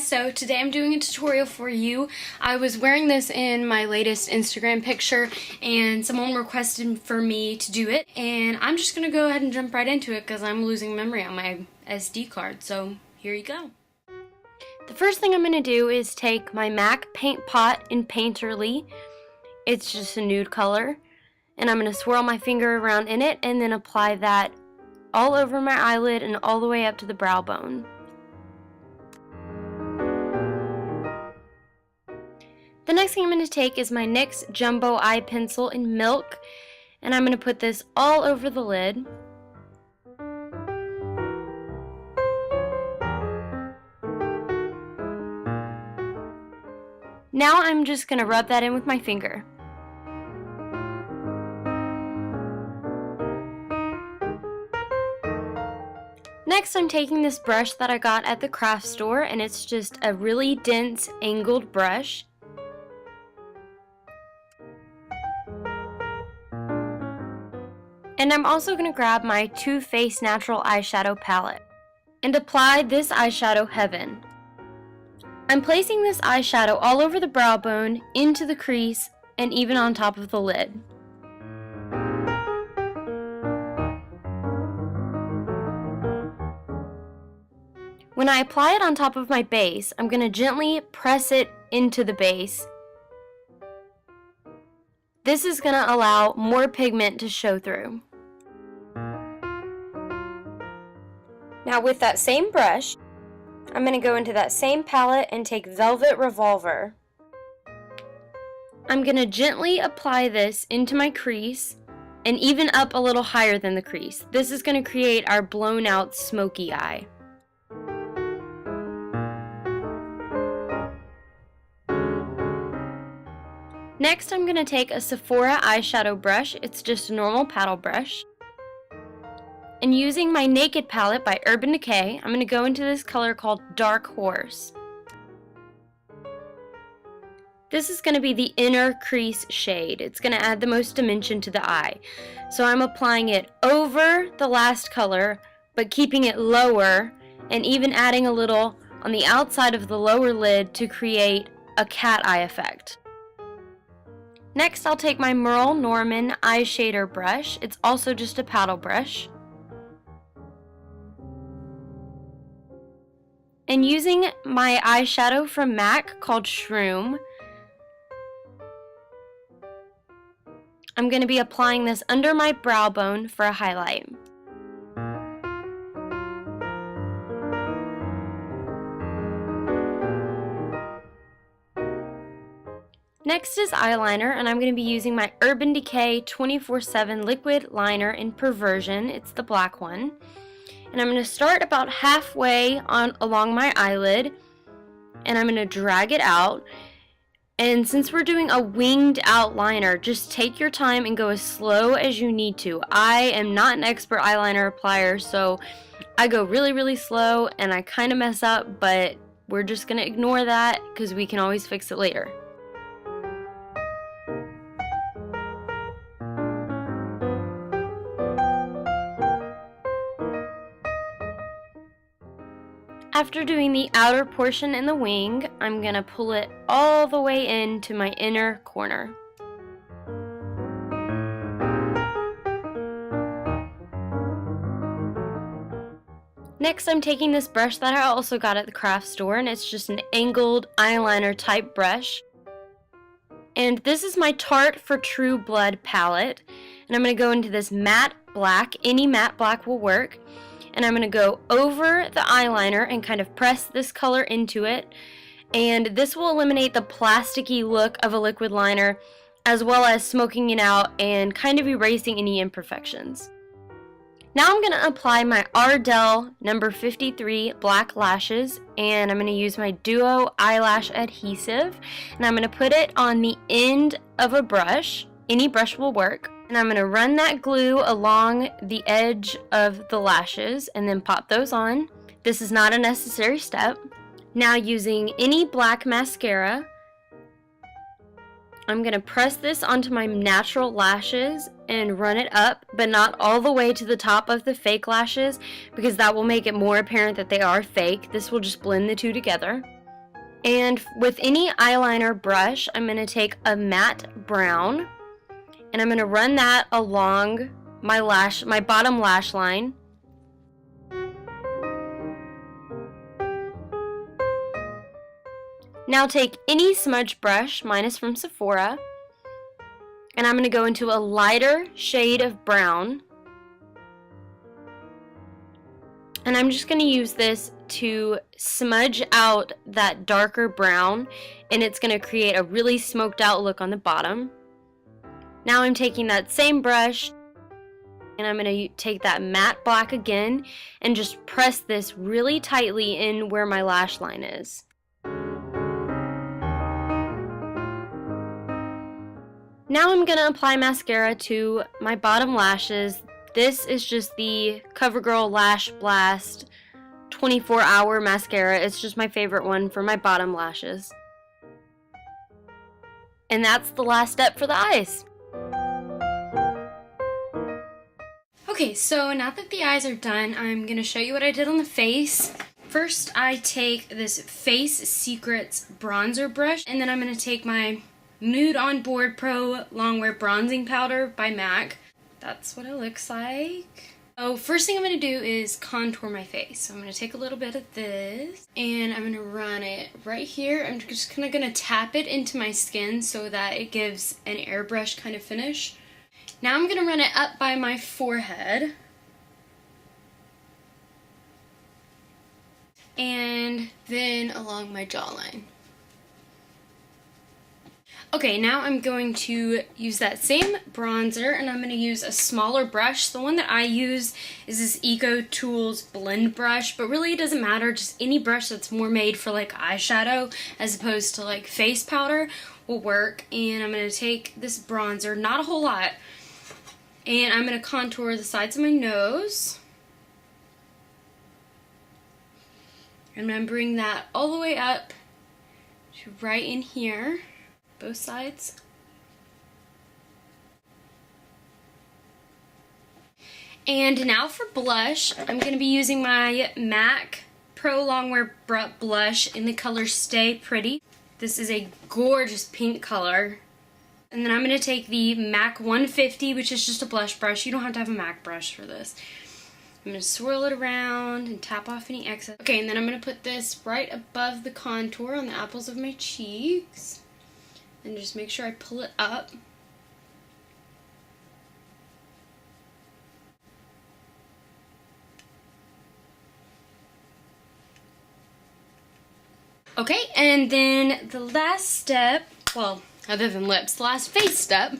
so today I'm doing a tutorial for you. I was wearing this in my latest Instagram picture and someone requested for me to do it, and I'm just gonna go ahead and jump right into it because I'm losing memory on my SD card, so here you go. The first thing I'm gonna do is take my MAC paint pot in Painterly. It's just a nude color, and I'm gonna swirl my finger around in it and then apply that all over my eyelid and all the way up to the brow bone. The next thing I'm going to take is my NYX Jumbo Eye Pencil in Milk, and I'm going to put this all over the lid. Now I'm just going to rub that in with my finger. Next, I'm taking this brush that I got at the craft store, and it's just a really dense angled brush. And I'm also going to grab my Too Faced Natural Eyeshadow Palette and apply this eyeshadow Heaven. I'm placing this eyeshadow all over the brow bone, into the crease, and even on top of the lid. When I apply it on top of my base, I'm going to gently press it into the base. This is going to allow more pigment to show through. Now with that same brush, I'm going to go into that same palette and take Velvet Revolver. I'm going to gently apply this into my crease and even up a little higher than the crease. This is going to create our blown out smoky eye. Next, I'm going to take a Sephora eyeshadow brush. It's just a normal paddle brush. And using my Naked palette by Urban Decay, I'm going to go into this color called Dark Horse. This is going to be the inner crease shade. It's going to add the most dimension to the eye. So I'm applying it over the last color, but keeping it lower, and even adding a little on the outside of the lower lid to create a cat eye effect. Next, I'll take my Merle Norman eye shader brush. It's also just a paddle brush. And using my eyeshadow from MAC called Shroom, I'm going to be applying this under my brow bone for a highlight. Next is eyeliner, and I'm going to be using my Urban Decay 24/7 liquid liner in Perversion. It's the black one. And I'm going to start about halfway along my eyelid, and I'm going to drag it out. And since we're doing a winged out liner, just take your time and go as slow as you need to. I am not an expert eyeliner applier, so I go really, really slow, and I kind of mess up, but we're just going to ignore that because we can always fix it later. After doing the outer portion in the wing, I'm going to pull it all the way into my inner corner. Next, I'm taking this brush that I also got at the craft store, and it's just an angled eyeliner type brush. And this is my Tarte for True Blood palette, and I'm going to go into this matte black. Any matte black will work. And I'm going to go over the eyeliner and kind of press this color into it. And this will eliminate the plasticky look of a liquid liner, as well as smoking it out and kind of erasing any imperfections. Now I'm going to apply my Ardell number 53 black lashes, and I'm going to use my Duo eyelash adhesive, and I'm going to put it on the end of a brush. Any brush will work. And I'm going to run that glue along the edge of the lashes and then pop those on. This is not a necessary step. Now using any black mascara, I'm going to press this onto my natural lashes and run it up, but not all the way to the top of the fake lashes, because that will make it more apparent that they are fake. This will just blend the two together. And with any eyeliner brush, I'm going to take a matte brown, and I'm going to run that along my bottom lash line. Now take any smudge brush, mine is from Sephora, and I'm going to go into a lighter shade of brown. And I'm just going to use this to smudge out that darker brown, and it's going to create a really smoked out look on the bottom. Now I'm taking that same brush, and I'm going to take that matte black again and just press this really tightly in where my lash line is. Now I'm going to apply mascara to my bottom lashes. This is just the CoverGirl Lash Blast 24-hour mascara. It's just my favorite one for my bottom lashes. And that's the last step for the eyes. Okay, so now that the eyes are done, I'm going to show you what I did on the face. First, I take this Face Secrets bronzer brush, and then I'm going to take my Nude On Board Pro Longwear Bronzing Powder by MAC. That's what it looks like. So first thing I'm going to do is contour my face. So I'm going to take a little bit of this, and I'm going to run it right here. I'm just kind of going to tap it into my skin so that it gives an airbrush kind of finish. Now I'm going to run it up by my forehead. And then along my jawline. Okay, now I'm going to use that same bronzer, and I'm going to use a smaller brush. The one that I use is this Eco Tools blend brush, but really it doesn't matter. Just any brush that's more made for like eyeshadow as opposed to like face powder will work. And I'm going to take this bronzer, not a whole lot, and I'm going to contour the sides of my nose. And I'm going to bring that all the way up to right in here. Both sides. And now for blush, I'm going to be using my MAC Pro Longwear blush in the color Stay Pretty. This is a gorgeous pink color. And then I'm going to take the MAC 150, which is just a blush brush. You don't have to have a MAC brush for this. I'm going to swirl it around and tap off any excess. Okay, and then I'm going to put this right above the contour on the apples of my cheeks. And just make sure I pull it up. Okay, and then the last step, well, other than lips, the last face step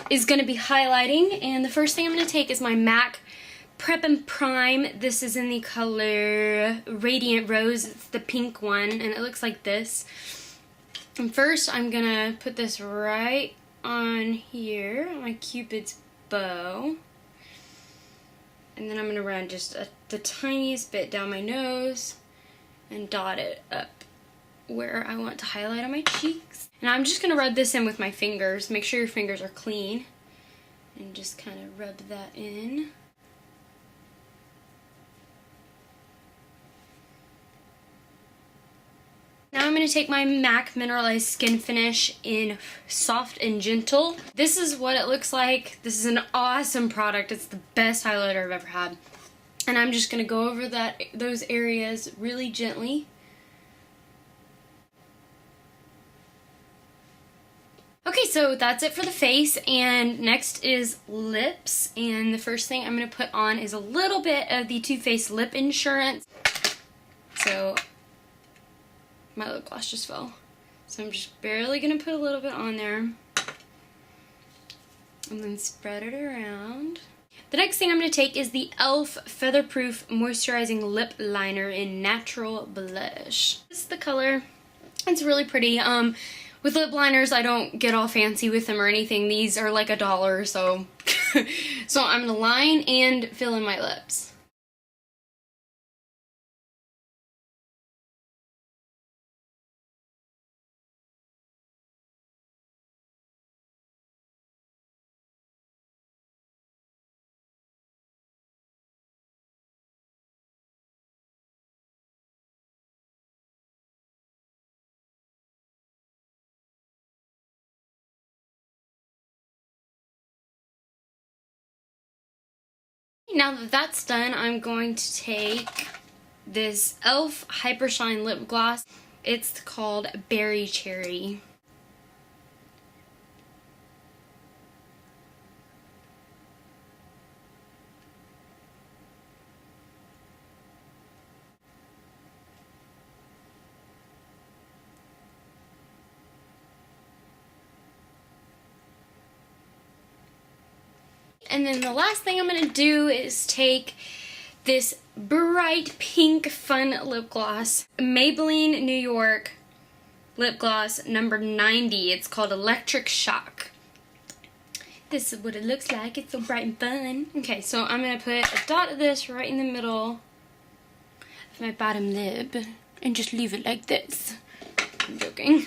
is going to be highlighting. And the first thing I'm going to take is my MAC Prep and Prime. This is in the color Radiant Rose. It's the pink one, and it looks like this. And first, I'm going to put this right on here, on my Cupid's bow. And then I'm going to run just the tiniest bit down my nose and dot it up where I want to highlight on my cheeks. And I'm just going to rub this in with my fingers. Make sure your fingers are clean. And just kind of rub that in. Now I'm going to take my MAC Mineralized Skin Finish in Soft and Gentle. This is what it looks like. This is an awesome product. It's the best highlighter I've ever had. And I'm just going to go over those areas really gently. Okay, so that's it for the face, and next is lips. And the first thing I'm going to put on is a little bit of the Too Faced Lip Insurance. So my lip gloss just fell. So I'm just barely going to put a little bit on there. And then spread it around. The next thing I'm going to take is the e.l.f. Featherproof Moisturizing Lip Liner in Natural Blush. This is the color. It's really pretty. With lip liners, I don't get all fancy with them or anything. These are like $1, so so I'm going to line and fill in my lips. Now that that's done, I'm going to take this e.l.f. Hyper Shine lip gloss. It's called Berry Cherry. And then the last thing I'm going to do is take this bright pink fun lip gloss. Maybelline New York lip gloss number 90. It's called Electric Shock. This is what it looks like. It's so bright and fun. Okay, so I'm going to put a dot of this right in the middle of my bottom lip and just leave it like this. I'm joking.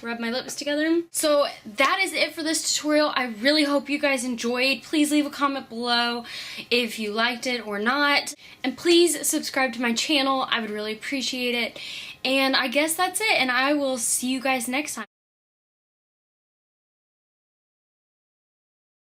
Rub my lips together. So that is it for this tutorial. I really hope you guys enjoyed. Please leave a comment below if you liked it or not. And please subscribe to my channel. I would really appreciate it. And I guess that's it. And I will see you guys next time.